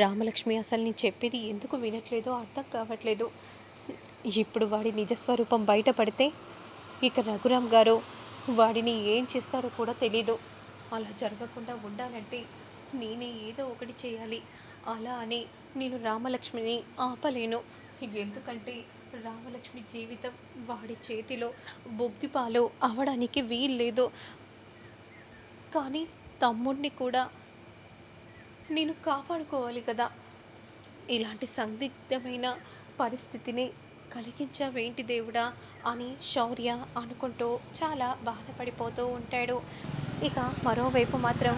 రామలక్ష్మి అసలు నేను చెప్పేది ఎందుకు వినట్లేదో అర్థం కావట్లేదు. ఇప్పుడు వాడి నిజస్వరూపం బయటపడితే ఇక రఘురామ్ గారు వాడిని ఏం చేస్తారో కూడా తెలీదు. అలా జరగకుండా ఉండాలంటే నేనే ఏదో ఒకటి చేయాలి. అలా అని నేను రామలక్ష్మిని ఆపలేను. ఎందుకంటే రామలక్ష్మి జీవితం వాడి చేతిలో బొగ్గిపాలు అవడానికి వీల్లేదు. కానీ తమ్ముడిని కూడా నేను కాపాడుకోవాలి కదా. ఇలాంటి సందిగ్ధమైన పరిస్థితిని కలిగించావేంటి దేవుడా అని శౌర్య అనుకుంటూ చాలా బాధపడిపోతూ ఉంటాడు. ఇక మరోవైపు మాత్రం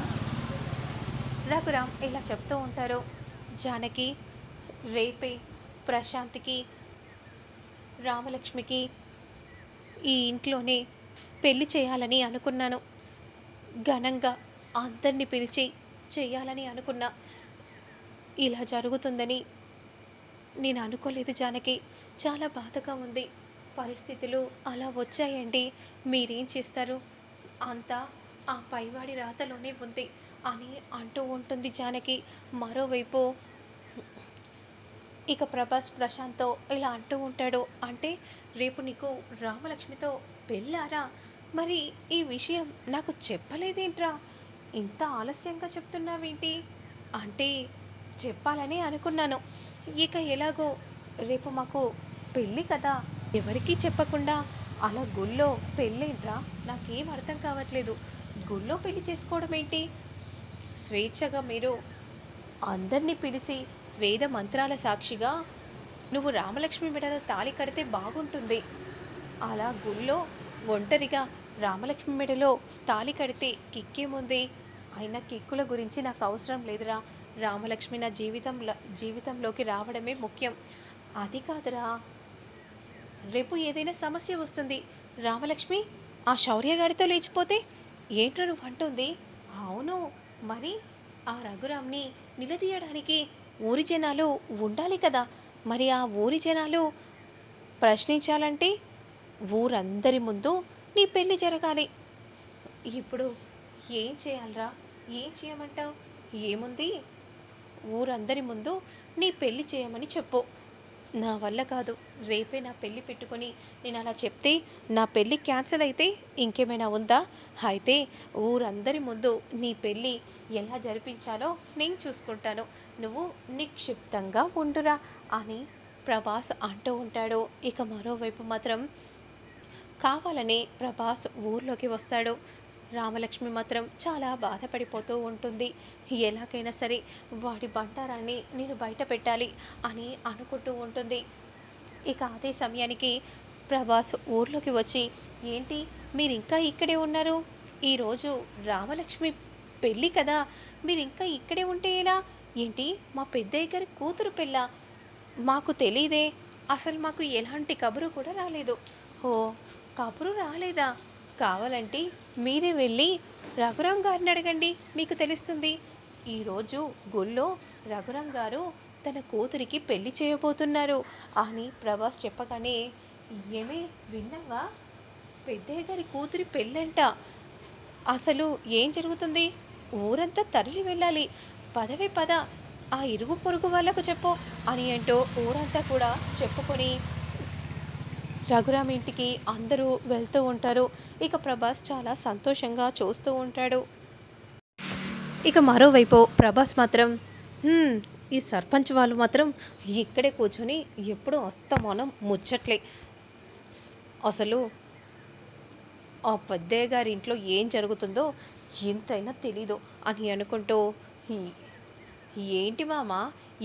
రఘురామ్ ఇలా చెప్తూ ఉంటారు. జానకి, రేపే ప్రశాంత్కి, రామలక్ష్మికి ఈ ఇంట్లోనే పెళ్లి చేయాలని అనుకున్నాను. ఘనంగా అందరినీ పిలిచి చేయాలని అనుకున్నా. ఇలా జరుగుతుందని నేను అనుకోలేదు జానకి. చాలా బాధగా ఉంది. పరిస్థితులు అలా వచ్చాయండి. మీరేం చేస్తారు? అంతా ఆ పైవాడి రాతలోనే ఉంది అని అంటూ ఉంటుంది జానకి. మరోవైపు ఇక ప్రభాస్ ప్రశాంత్తో ఇలా అంటూ ఉంటాడు. అంటే రేపు నీకు రామలక్ష్మితో పెళ్ళారా? మరి ఈ విషయం నాకు చెప్పలేదేంట్రా? ఇంత ఆలస్యంగా చెప్తున్నావేంటి? అంటే చెప్పాలని అనుకున్నాను. ఇక ఎలాగో రేపు మాకు పెళ్ళి కదా, ఎవరికీ చెప్పకుండా అలా గుళ్ళో పెళ్ళేంట్రా? నాకేం అర్థం కావట్లేదు. గుళ్ళో పెళ్లి చేసుకోవడం ఏంటి? స్వేచ్ఛగా మీరు అందరినీ పిలిచి వేద మంత్రాల సాక్షిగా నువ్వు రామలక్ష్మి మెడలో తాళి కడితే బాగుంటుంది. అలా గుళ్ళో ఒంటరిగా రామలక్ష్మి మెడలో తాళి కడితే కిక్కేముంది? అయినా కిక్కుల గురించి నాకు అవసరం లేదురా. రామలక్ష్మి నా జీవితంలోకి రావడమే ముఖ్యం. అది కాదురా, రేపు ఏదైనా సమస్య వస్తుంది. రామలక్ష్మి ఆ శౌర్యగాడితో లేచిపోతే ఏంట్రా నువ్వు అంటుంది? అవును, మరి ఆ రఘురామ్ని నిలదీయడానికి ఊరి జనాలు ఉండాలి కదా. మరి ఆ ఊరి జనాలు ప్రశ్నించాలంటే ఊరందరి ముందు నీ పెళ్లి జరగాలి. ఇప్పుడు ఏం చేయాలరా? ఏం చేయమంటావు? ఏముంది, ఊరందరి ముందు నీ పెళ్లి చేయమని చెప్పు. నా వల్ల కాదు. రేపే నా పెళ్లి పెట్టుకొని నేను అలా చెప్తే నా పెళ్లి క్యాన్సిల్ అయితే ఇంకేమైనా ఉందా? అయితే ఊరందరి ముందు నీ పెళ్లి ఎలా జరిపించాలో నేను చూసుకుంటాను. నువ్వు నిక్షిప్తంగా ఉండురా అని ప్రభాస్ అంటూ ఉంటాడు. ఇక మరోవైపు మాత్రం కావాలని ప్రభాస్ ఊర్లోకి వస్తాడు. రామలక్ష్మి మాత్రం చాలా బాధపడిపోతూ ఉంటుంది. ఎలాగైనా సరే వాడి బండారాన్ని నేను బయట పెట్టాలి అని అనుకుంటూ ఉంటుంది. ఇక అదే సమయానికి ప్రభాస్ ఊర్లోకి వచ్చి, ఏంటి మీరు ఇంకా ఇక్కడే ఉన్నారు? ఈరోజు రామలక్ష్మి పెళ్ళి కదా, మీరు ఇంకా ఇక్కడే ఉంటే ఎలా? ఏంటి మా పెద్దయ్య గారి కూతురు పెళ్ళా? మాకు తెలీదే. అసలు మాకు ఎలాంటి కబురు కూడా రాలేదు. ఓ, కబురు రాలేదా? కావాలంటే మీరే వెళ్ళి రఘురామ్ గారిని అడగండి, మీకు తెలుస్తుంది. ఈరోజు గుళ్ళో రఘురామ్ గారు తన కూతురికి పెళ్లి చేయబోతున్నారు అని ప్రభాస్ చెప్పగానే, ఏమే విన్నావా? పెద్దయ్య గారి కూతురి పెళ్ళంట. అసలు ఏం జరుగుతుంది? ఊరంతా తరలి వెళ్ళాలి. పదవే పద, ఆ ఇరుగు పొరుగు వాళ్ళకు చెప్పు అని అంటూ ఊరంతా కూడా చెప్పుకొని రఘురామ్ ఇంటికి అందరూ వెళ్తూ ఉంటారు. ఇక ప్రభాస్ చాలా సంతోషంగా చూస్తూ ఉంటాడు. ఇక మరోవైపు ప్రభాస్ మాత్రం ఈ సర్పంచ్ వాళ్ళు మాత్రం ఇక్కడే కూర్చొని ఎప్పుడూ అస్తమానం ముచ్చట్లే. అసలు ఆ పెద్దయ్య గారి ఇంట్లో ఏం జరుగుతుందో ఇంతైనా తెలీదు అని అనుకుంటూ, ఏంటి మామ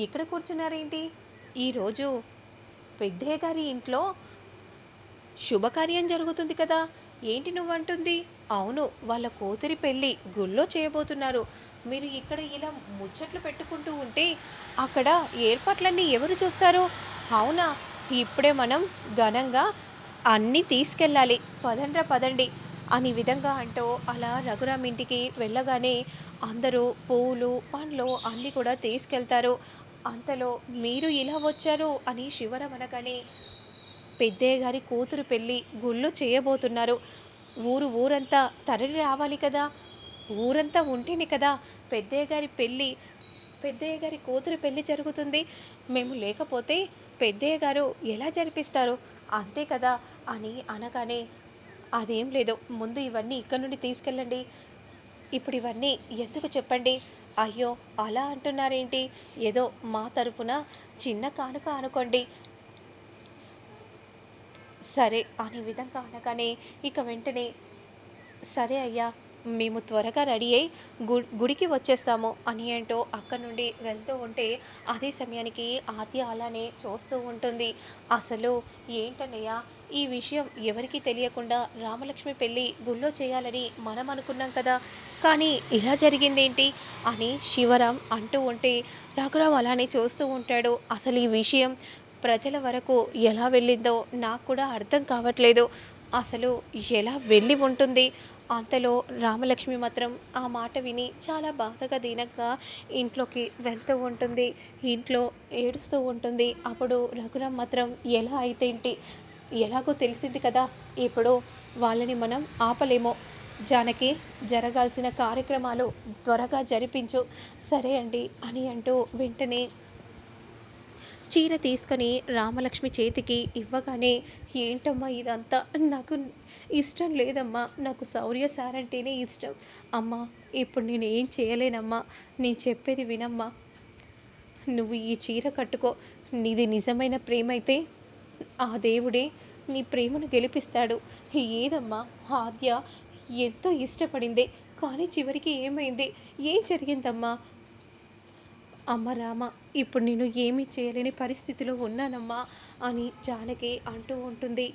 ఇక్కడ కూర్చున్నారేంటి? ఈరోజు పెద్దయ్య గారి ఇంట్లో శుభకార్యం జరుగుతుంది కదా, ఏంటి నువ్వంటుంది? అవును, వాళ్ళ కూతురి పెళ్ళి గుళ్ళో చేయబోతున్నారు. మీరు ఇక్కడ ఇలా ముచ్చట్లు పెట్టుకుంటూ ఉంటే అక్కడ ఏర్పాట్లన్నీ ఎవరు చూస్తారు? అవునా, ఇప్పుడే మనం ఘనంగా అన్నీ తీసుకెళ్ళాలి, పదండ్రా పదండి అని విధంగా అంటూ అలా రఘురామ్ ఇంటికి వెళ్ళగానే అందరూ పువ్వులు పండ్లు అన్నీ కూడా తీసుకెళ్తారు. అంతలో మీరు ఇలా వచ్చారు అని శివరాం అనగానే, పెద్దయ్య గారి కూతురు పెళ్ళి గుళ్ళు చేయబోతున్నారు. ఊరంతా తరలి రావాలి కదా. ఊరంతా ఉంటేనే కదా పెద్దయ్య గారి పెళ్ళి పెద్దయ్య గారి కూతురు పెళ్లి జరుగుతుంది, మేము లేకపోతే పెద్దయ్య గారు ఎలా జరిపిస్తారు, అంతే కదా అని అనగానే, అదేం లేదు, ముందు ఇవన్నీ ఇక్కడ నుండి తీసుకెళ్ళండి, ఇప్పుడు ఇవన్నీ ఎందుకు చెప్పండి. అయ్యో, అలా అంటున్నారేంటి, ఏదో మా తరపున చిన్న కానుక అనుకోండి. సరే అనే విధంగా అనగానే ఇక వెంటనే, సరే అయ్యా, మేము త్వరగా రెడీ అయ్యి గుడికి వచ్చేస్తాము అని అంటూ అక్కడి నుండి వెళ్తూ ఉంటే, అదే సమయానికి ఆద్య అలానే చూస్తూ ఉంటుంది. అసలు ఏంటన్నయ్య, ఈ విషయం ఎవరికీ తెలియకుండా రామలక్ష్మి పెళ్ళి గుళ్ళో చేయాలని మనం అనుకున్నాం కదా, కానీ ఇలా జరిగిందేంటి అని శివరాం అంటూ ఉంటే, రఘురాం అలానే చూస్తూ ఉంటాడు. అసలు ఈ విషయం ప్రజల వరకు ఎలా వెళ్ళిందో నాకు కూడా అర్థం కావట్లేదు, అసలు ఎలా వెళ్ళి ఉంటుంది. అంతలో రామలక్ష్మి మాత్రం ఆ మాట విని చాలా బాధగా దీనంగా ఇంట్లోకి వెళ్తూ ఉంటుంది. ఇంట్లో ఏడుస్తూ ఉంటుంది. అప్పుడు రఘురాం మాత్రం, ఎలా అయితే ఏంటి, ఎలాగో తెలిసింది కదా, ఇప్పుడు వాళ్ళని మనం ఆపలేము, జానకి జరగాల్సిన కార్యక్రమాలు త్వరగా జరిపించు. సరే అండి అని అంటూ వెంటనే చీర తీసుకొని రామలక్ష్మి చేతికి ఇవ్వగానే, ఏంటమ్మా ఇదంతా, నాకు ఇష్టం లేదమ్మా, నాకు శౌర్య సార్ అంటేనే ఇష్టం. అమ్మా, ఇప్పుడు నేను ఏం చేయలేనమ్మా, నేను చెప్పేది వినమ్మా, నువ్వు ఈ చీర కట్టుకో, నీది నిజమైన ప్రేమ అయితే ఆ దేవుడే నీ ప్రేమను గెలిపిస్తాడు. ఏదమ్మా, ఆద్య ఎంతో ఇష్టపడింది, కానీ చివరికి ఏమైంది, ఏం జరిగిందమ్మా. అమ్మ రామ, ఇప్పుడు నేను ఏమీ చేయలేని పరిస్థితిలో ఉన్నానమ్మా అని జానకి అంటూ ఉంటుంది.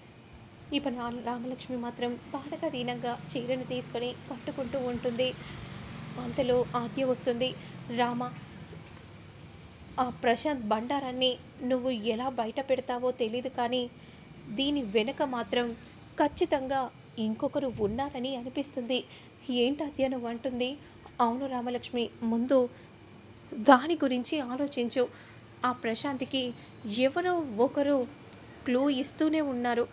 ఇప్పుడు రామలక్ష్మి మాత్రం బాధగా దీనంగా చీరను తీసుకొని కట్టుకుంటూ ఉంటుంది. అంతలో ఆద్య వస్తుంది. రామ, ఆ ప్రశాంత్ బండారాన్ని నువ్వు ఎలా బయట పెడతావో తెలీదు, కానీ దీని వెనుక మాత్రం ఖచ్చితంగా ఇంకొకరు ఉన్నారని అనిపిస్తుంది. ఏంటి ఆద్య నువ్వు అంటుంది. అవును రామలక్ష్మి, ముందు దాని గురించి ఆలోచించు. ఆ ప్రశాంత్కి ఎవరో ఒకరు క్లూ ఇస్తూనే ఉన్నారు.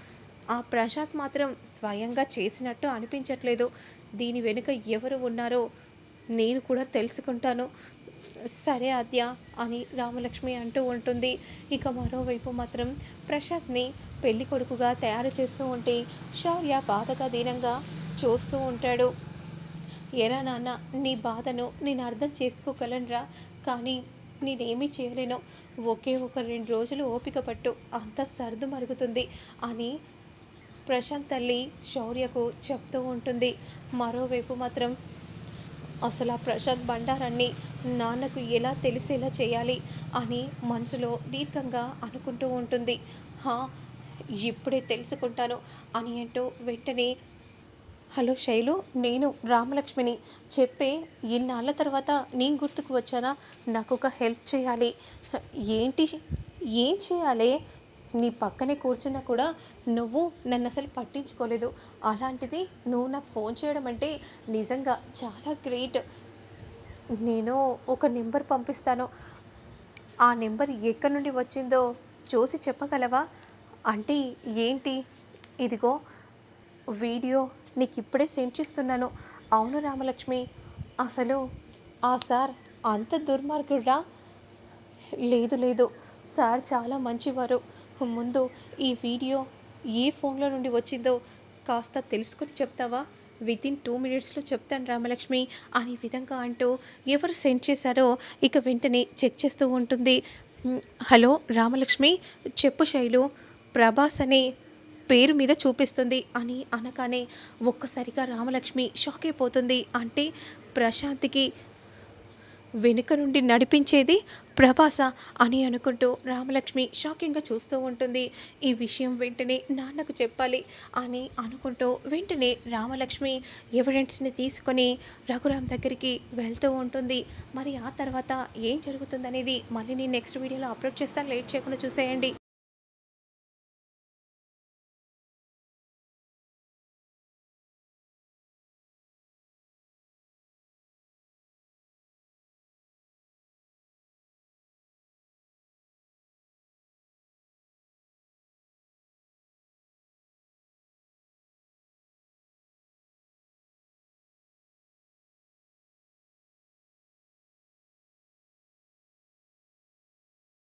ఆ ప్రశాంత్ మాత్రం స్వయంగా చేసినట్టు అనిపించట్లేదు. దీని వెనుక ఎవరు ఉన్నారో నేను కూడా తెలుసుకుంటాను. సరే ఆద్య అని రామలక్ష్మి అంటూ ఉంటుంది. ఇక మరోవైపు మాత్రం ప్రశాంత్ని పెళ్లి కొడుకుగా తయారు చేస్తూ ఉంటే శౌర్య బాధగా దీనంగా చూస్తూ ఉంటాడు. ఎరా నాన్న, నీ బాధను నేను అర్థం చేసుకోగలనురా, కానీ నేనేమీ చేయలేను, ఒకే ఒక 2 రోజులు ఓపిక పట్టు, అంతా సర్దు మరుగుతుంది అని ప్రశాంత్ తల్లి శౌర్యకు చెప్తూ ఉంటుంది. మరోవైపు మాత్రం అసలు ఆ ప్రశాంత్ బండారాన్ని నాన్నకు ఎలా తెలిసేలా చేయాలి అని మనసులో దీర్ఘంగా అనుకుంటూ ఉంటుంది. హా, ఇప్పుడే తెలుసుకుంటాను అని అంటూ వెంటనే, హలో శైలు, నేను రామలక్ష్మిని, చెప్పే, ఇన్నాళ్ళ తర్వాత నేను గుర్తుకు వచ్చానా, నాకు ఒక హెల్ప్ చేయాలి. ఏంటి, ఏం చేయాలి, నీ పక్కనే కూర్చున్నా కూడా నువ్వు నన్ను అసలు పట్టించుకోలేదు, అలాంటిది నువ్వు నాకు ఫోన్ చేయడం అంటే నిజంగా చాలా గ్రేట్. నేను ఒక నెంబర్ పంపిస్తాను, ఆ నెంబర్ ఎక్కడి నుండి వచ్చిందో చూసి చెప్పగలవా. అంటే ఏంటి, ఇదిగో వీడియో నీకు ఇప్పుడే సెండ్ చేస్తున్నాను. అవును రామలక్ష్మి, అసలు ఆ సార్ అంత దుర్మార్గుడా. లేదు లేదు, సార్ చాలా మంచివారు. ముందు ఈ వీడియో ఏ ఫోన్లో నుండి వచ్చిందో కాస్త తెలుసుకొని చెప్తావా. వితిన్ 2 minutesలో చెప్తాను రామలక్ష్మి అనే విధంగా అంటూ ఎవరు సెండ్ చేశారో ఇక వెంటనే చెక్ చేస్తూ ఉంటుంది. హలో రామలక్ష్మి, చెప్పు శైలు, ప్రభాస్ అనే పేరు మీద చూపిస్తుంది అని అనగానే ఒక్కసారిగా రామలక్ష్మి షాక్ అయిపోతుంది. అంటే ప్రశాంత్కి వెనుక నుండి నడిపించేది ప్రభాసా అని అనుకుంటూ రామలక్ష్మి షాకింగ్గా చూస్తూ ఉంటుంది. ఈ విషయం వెంటనే నాన్నకు చెప్పాలి అని అనుకుంటూ వెంటనే రామలక్ష్మి ఎవిడెన్స్ని తీసుకొని రఘురామ్ దగ్గరికి వెళ్తూ ఉంటుంది. మరి ఆ తర్వాత ఏం జరుగుతుందనేది మళ్ళీ నేను నెక్స్ట్ వీడియోలో అప్లోడ్ చేస్తాను, లేట్ చేయకుండా చూసేయండి.